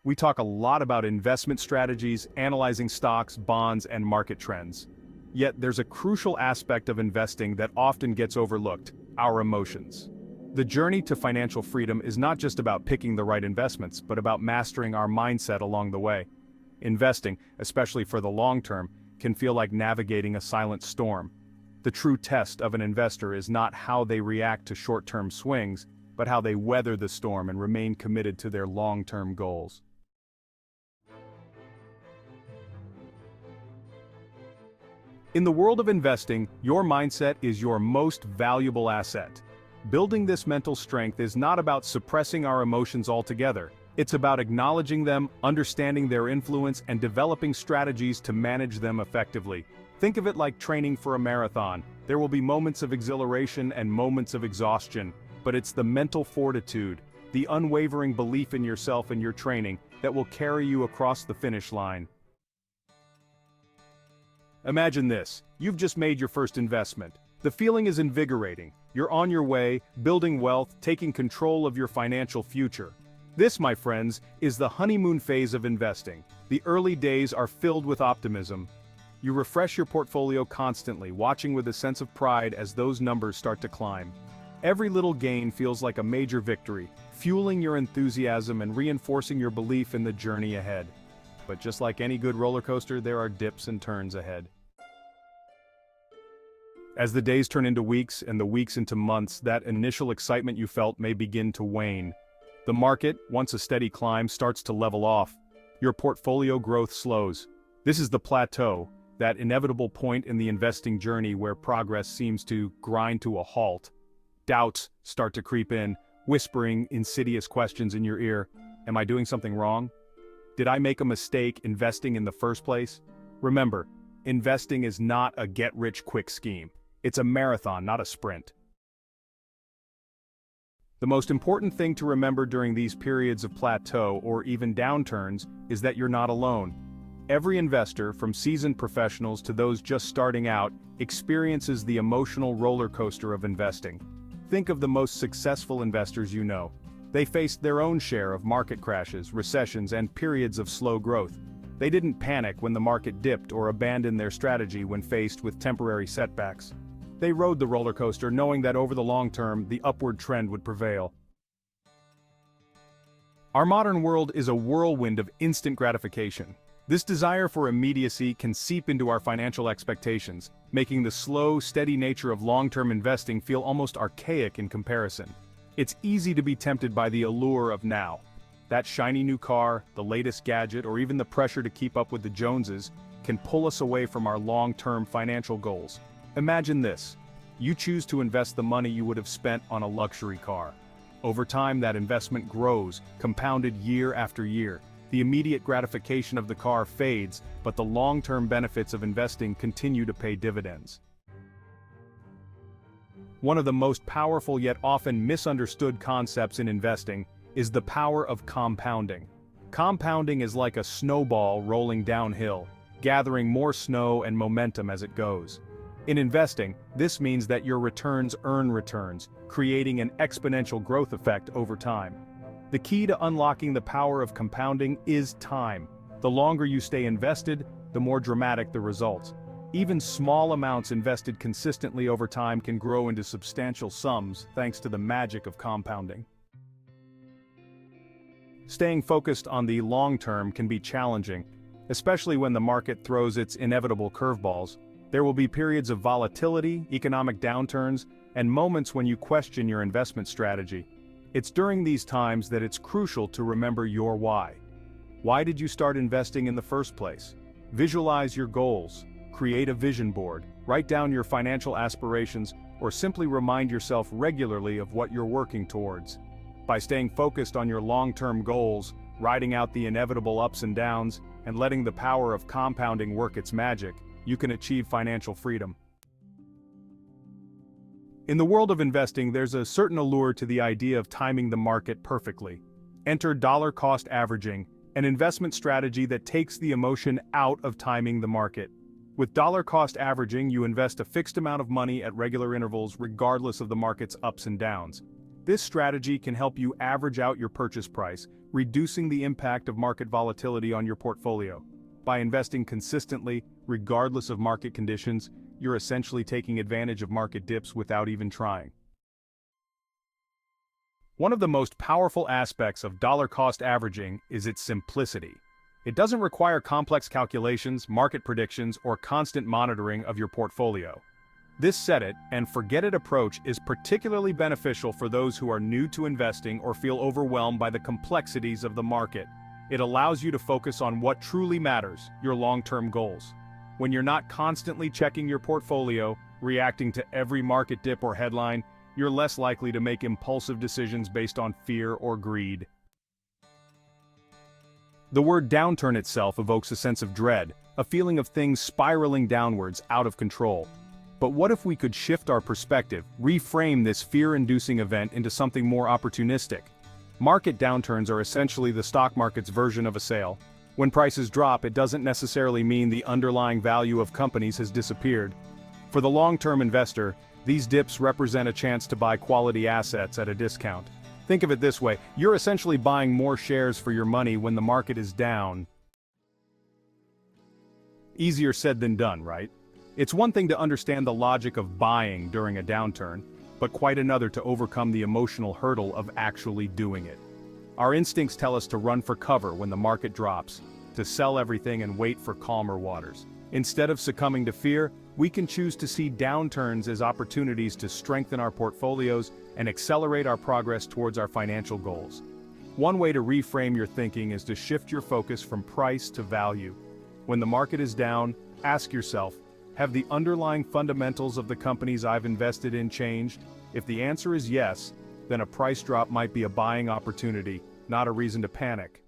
We talk a lot about investment strategies, analyzing stocks, bonds, and market trends. Yet there's a crucial aspect of investing that often gets overlooked: our emotions. The journey to financial freedom is not just about picking the right investments, but about mastering our mindset along the way. Investing, especially for the long term, can feel like navigating a silent storm. The true test of an investor is not how they react to short-term swings, but how they weather the storm and remain committed to their long-term goals. In the world of investing, your mindset is your most valuable asset. Building this mental strength is not about suppressing our emotions altogether. It's about acknowledging them, understanding their influence, and developing strategies to manage them effectively. Think of it like training for a marathon. There will be moments of exhilaration and moments of exhaustion, but it's the mental fortitude, the unwavering belief in yourself and your training, that will carry you across the finish line. Imagine this: you've just made your first investment. The feeling is invigorating. You're on your way, building wealth, taking control of your financial future. This, my friends, is the honeymoon phase of investing. The early days are filled with optimism. You refresh your portfolio constantly, watching with a sense of pride as those numbers start to climb. Every little gain feels like a major victory, fueling your enthusiasm and reinforcing your belief in the journey ahead. But just like any good roller coaster, there are dips and turns ahead. As the days turn into weeks and the weeks into months, that initial excitement you felt may begin to wane. The market, once a steady climb, starts to level off. Your portfolio growth slows. This is the plateau, that inevitable point in the investing journey where progress seems to grind to a halt. Doubts start to creep in, whispering insidious questions in your ear. Am I doing something wrong? Did I make a mistake investing in the first place? Remember, investing is not a get-rich-quick scheme. It's a marathon, not a sprint. The most important thing to remember during these periods of plateau or even downturns is that you're not alone. Every investor, from seasoned professionals to those just starting out, experiences the emotional roller coaster of investing. Think of the most successful investors you know. They faced their own share of market crashes, recessions, and periods of slow growth. They didn't panic when the market dipped or abandon their strategy when faced with temporary setbacks. They rode the roller coaster knowing that over the long term, the upward trend would prevail. Our modern world is a whirlwind of instant gratification. This desire for immediacy can seep into our financial expectations, making the slow, steady nature of long-term investing feel almost archaic in comparison. It's easy to be tempted by the allure of now. That shiny new car, the latest gadget, or even the pressure to keep up with the Joneses can pull us away from our long-term financial goals. Imagine this: you choose to invest the money you would have spent on a luxury car. Over time, that investment grows, compounded year after year. The immediate gratification of the car fades, but the long-term benefits of investing continue to pay dividends. One of the most powerful yet often misunderstood concepts in investing is the power of compounding. Compounding is like a snowball rolling downhill, gathering more snow and momentum as it goes. In investing, this means that your returns earn returns, creating an exponential growth effect over time. The key to unlocking the power of compounding is time. The longer you stay invested, the more dramatic the results. Even small amounts invested consistently over time can grow into substantial sums thanks to the magic of compounding. Staying focused on the long term can be challenging, especially when the market throws its inevitable curveballs. There will be periods of volatility, economic downturns, and moments when you question your investment strategy. It's during these times that it's crucial to remember your why. Why did you start investing in the first place? Visualize your goals, create a vision board, write down your financial aspirations, or simply remind yourself regularly of what you're working towards. By staying focused on your long-term goals, riding out the inevitable ups and downs, and letting the power of compounding work its magic, you can achieve financial freedom. In the world of investing, there's a certain allure to the idea of timing the market perfectly. Enter dollar cost averaging, an investment strategy that takes the emotion out of timing the market. With dollar cost averaging, you invest a fixed amount of money at regular intervals regardless of the market's ups and downs. This strategy can help you average out your purchase price, reducing the impact of market volatility on your portfolio. By investing consistently, regardless of market conditions, you're essentially taking advantage of market dips without even trying. One of the most powerful aspects of dollar-cost averaging is its simplicity. It doesn't require complex calculations, market predictions, or constant monitoring of your portfolio. This set-it-and-forget-it approach is particularly beneficial for those who are new to investing or feel overwhelmed by the complexities of the market. It allows you to focus on what truly matters, your long-term goals. When you're not constantly checking your portfolio, reacting to every market dip or headline, you're less likely to make impulsive decisions based on fear or greed. The word downturn itself evokes a sense of dread, a feeling of things spiraling downwards out of control. But what if we could shift our perspective, reframe this fear-inducing event into something more opportunistic? Market downturns are essentially the stock market's version of a sale. When prices drop, it doesn't necessarily mean the underlying value of companies has disappeared. For the long-term investor, these dips represent a chance to buy quality assets at a discount. Think of it this way, you're essentially buying more shares for your money when the market is down. Easier said than done, right? It's one thing to understand the logic of buying during a downturn, but quite another to overcome the emotional hurdle of actually doing it. Our instincts tell us to run for cover when the market drops, to sell everything and wait for calmer waters. Instead of succumbing to fear, we can choose to see downturns as opportunities to strengthen our portfolios and accelerate our progress towards our financial goals. One way to reframe your thinking is to shift your focus from price to value. When the market is down, ask yourself, have the underlying fundamentals of the companies I've invested in changed? If the answer is yes, then a price drop might be a buying opportunity, not a reason to panic.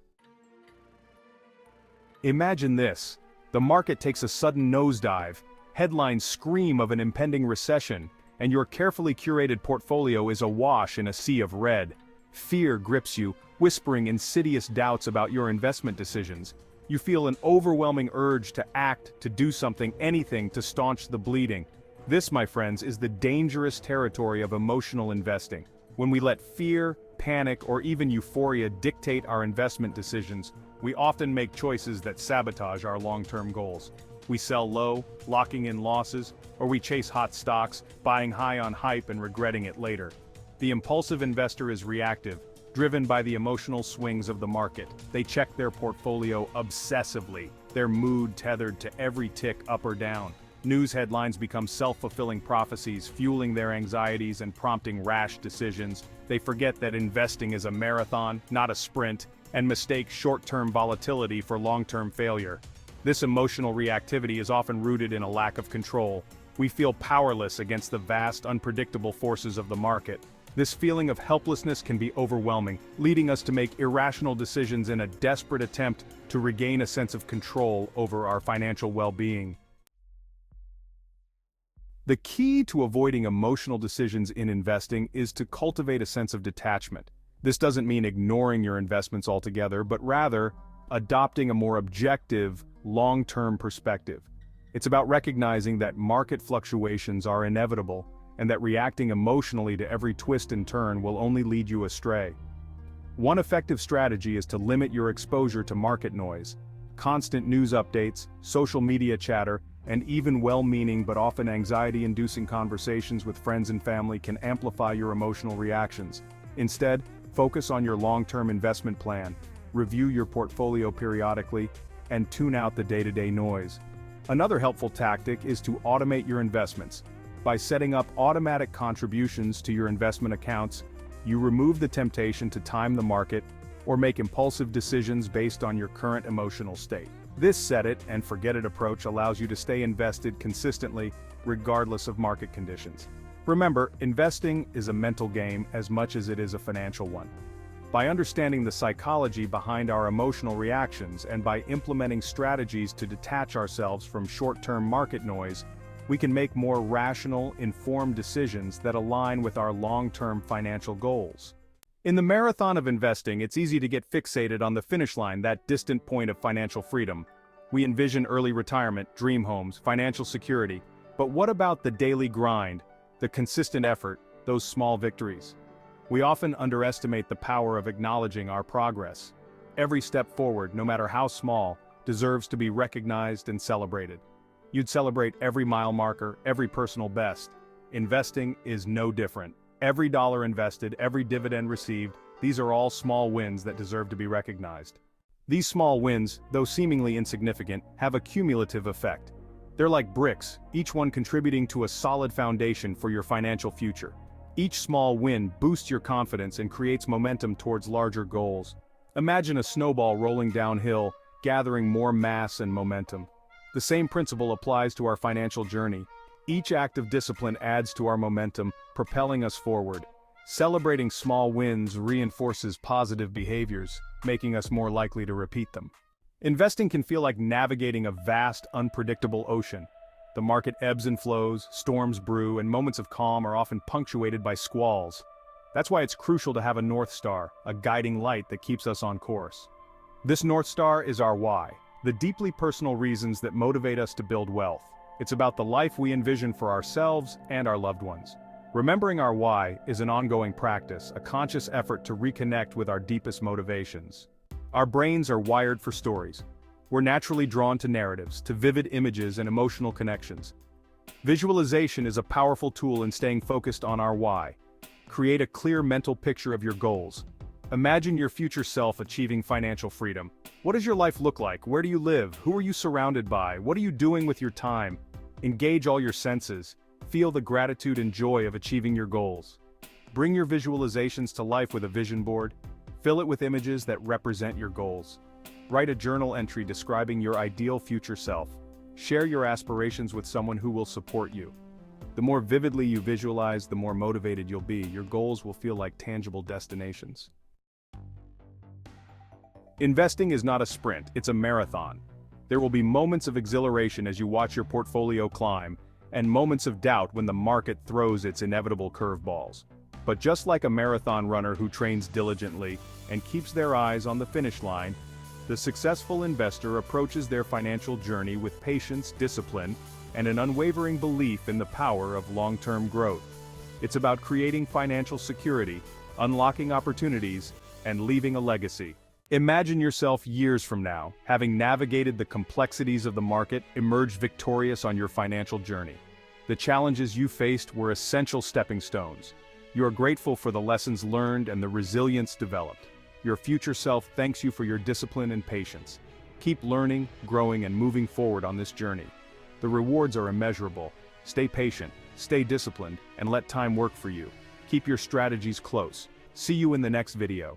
Imagine this. The market takes a sudden nosedive, headlines scream of an impending recession, and your carefully curated portfolio is awash in a sea of red. Fear grips you, whispering insidious doubts about your investment decisions. You feel an overwhelming urge to act, to do something, anything to staunch the bleeding. This, my friends, is the dangerous territory of emotional investing. When we let fear, panic, or even euphoria dictate our investment decisions, we often make choices that sabotage our long-term goals. We sell low, locking in losses, or we chase hot stocks, buying high on hype and regretting it later. The impulsive investor is reactive, driven by the emotional swings of the market. They check their portfolio obsessively, their mood tethered to every tick up or down. News headlines become self-fulfilling prophecies, fueling their anxieties and prompting rash decisions. They forget that investing is a marathon, not a sprint, and mistake short-term volatility for long-term failure. This emotional reactivity is often rooted in a lack of control. We feel powerless against the vast, unpredictable forces of the market. This feeling of helplessness can be overwhelming, leading us to make irrational decisions in a desperate attempt to regain a sense of control over our financial well-being. The key to avoiding emotional decisions in investing is to cultivate a sense of detachment. This doesn't mean ignoring your investments altogether, but rather adopting a more objective, long-term perspective. It's about recognizing that market fluctuations are inevitable, and that reacting emotionally to every twist and turn will only lead you astray. One effective strategy is to limit your exposure to market noise. Constant news updates, social media chatter, and even well-meaning but often anxiety-inducing conversations with friends and family can amplify your emotional reactions. Instead, focus on your long-term investment plan, review your portfolio periodically, and tune out the day-to-day noise. Another helpful tactic is to automate your investments. By setting up automatic contributions to your investment accounts, you remove the temptation to time the market or make impulsive decisions based on your current emotional state. This set-it-and-forget-it approach allows you to stay invested consistently, regardless of market conditions. Remember, investing is a mental game as much as it is a financial one. By understanding the psychology behind our emotional reactions and by implementing strategies to detach ourselves from short-term market noise, we can make more rational, informed decisions that align with our long-term financial goals. In the marathon of investing, it's easy to get fixated on the finish line, that distant point of financial freedom. We envision early retirement, dream homes, financial security. But what about the daily grind, the consistent effort, those small victories? We often underestimate the power of acknowledging our progress. Every step forward, no matter how small, deserves to be recognized and celebrated. You'd celebrate every mile marker, every personal best. Investing is no different. Every dollar invested, every dividend received, these are all small wins that deserve to be recognized. These small wins, though seemingly insignificant, have a cumulative effect. They're like bricks, each one contributing to a solid foundation for your financial future. Each small win boosts your confidence and creates momentum towards larger goals. Imagine a snowball rolling downhill, gathering more mass and momentum. The same principle applies to our financial journey. Each act of discipline adds to our momentum, propelling us forward. Celebrating small wins reinforces positive behaviors, making us more likely to repeat them. Investing can feel like navigating a vast, unpredictable ocean. The market ebbs and flows, storms brew, and moments of calm are often punctuated by squalls. That's why it's crucial to have a North Star, a guiding light that keeps us on course. This North Star is our why, the deeply personal reasons that motivate us to build wealth. It's about the life we envision for ourselves and our loved ones. Remembering our why is an ongoing practice, a conscious effort to reconnect with our deepest motivations. Our brains are wired for stories. We're naturally drawn to narratives, to vivid images and emotional connections. Visualization is a powerful tool in staying focused on our why. Create a clear mental picture of your goals. Imagine your future self achieving financial freedom. What does your life look like? Where do you live? Who are you surrounded by? What are you doing with your time? Engage all your senses. Feel the gratitude and joy of achieving your goals. Bring your visualizations to life with a vision board. Fill it with images that represent your goals. Write a journal entry describing your ideal future self. Share your aspirations with someone who will support you. The more vividly you visualize, the more motivated you'll be. Your goals will feel like tangible destinations. Investing is not a sprint, it's a marathon. There will be moments of exhilaration as you watch your portfolio climb, and moments of doubt when the market throws its inevitable curveballs. But just like a marathon runner who trains diligently and keeps their eyes on the finish line, the successful investor approaches their financial journey with patience, discipline, and an unwavering belief in the power of long-term growth. It's about creating financial security, unlocking opportunities, and leaving a legacy. Imagine yourself years from now, having navigated the complexities of the market, emerged victorious on your financial journey. The challenges you faced were essential stepping stones. You are grateful for the lessons learned and the resilience developed. Your future self thanks you for your discipline and patience. Keep learning, growing, and moving forward on this journey. The rewards are immeasurable. Stay patient, stay disciplined, and let time work for you. Keep your strategies close. See you in the next video.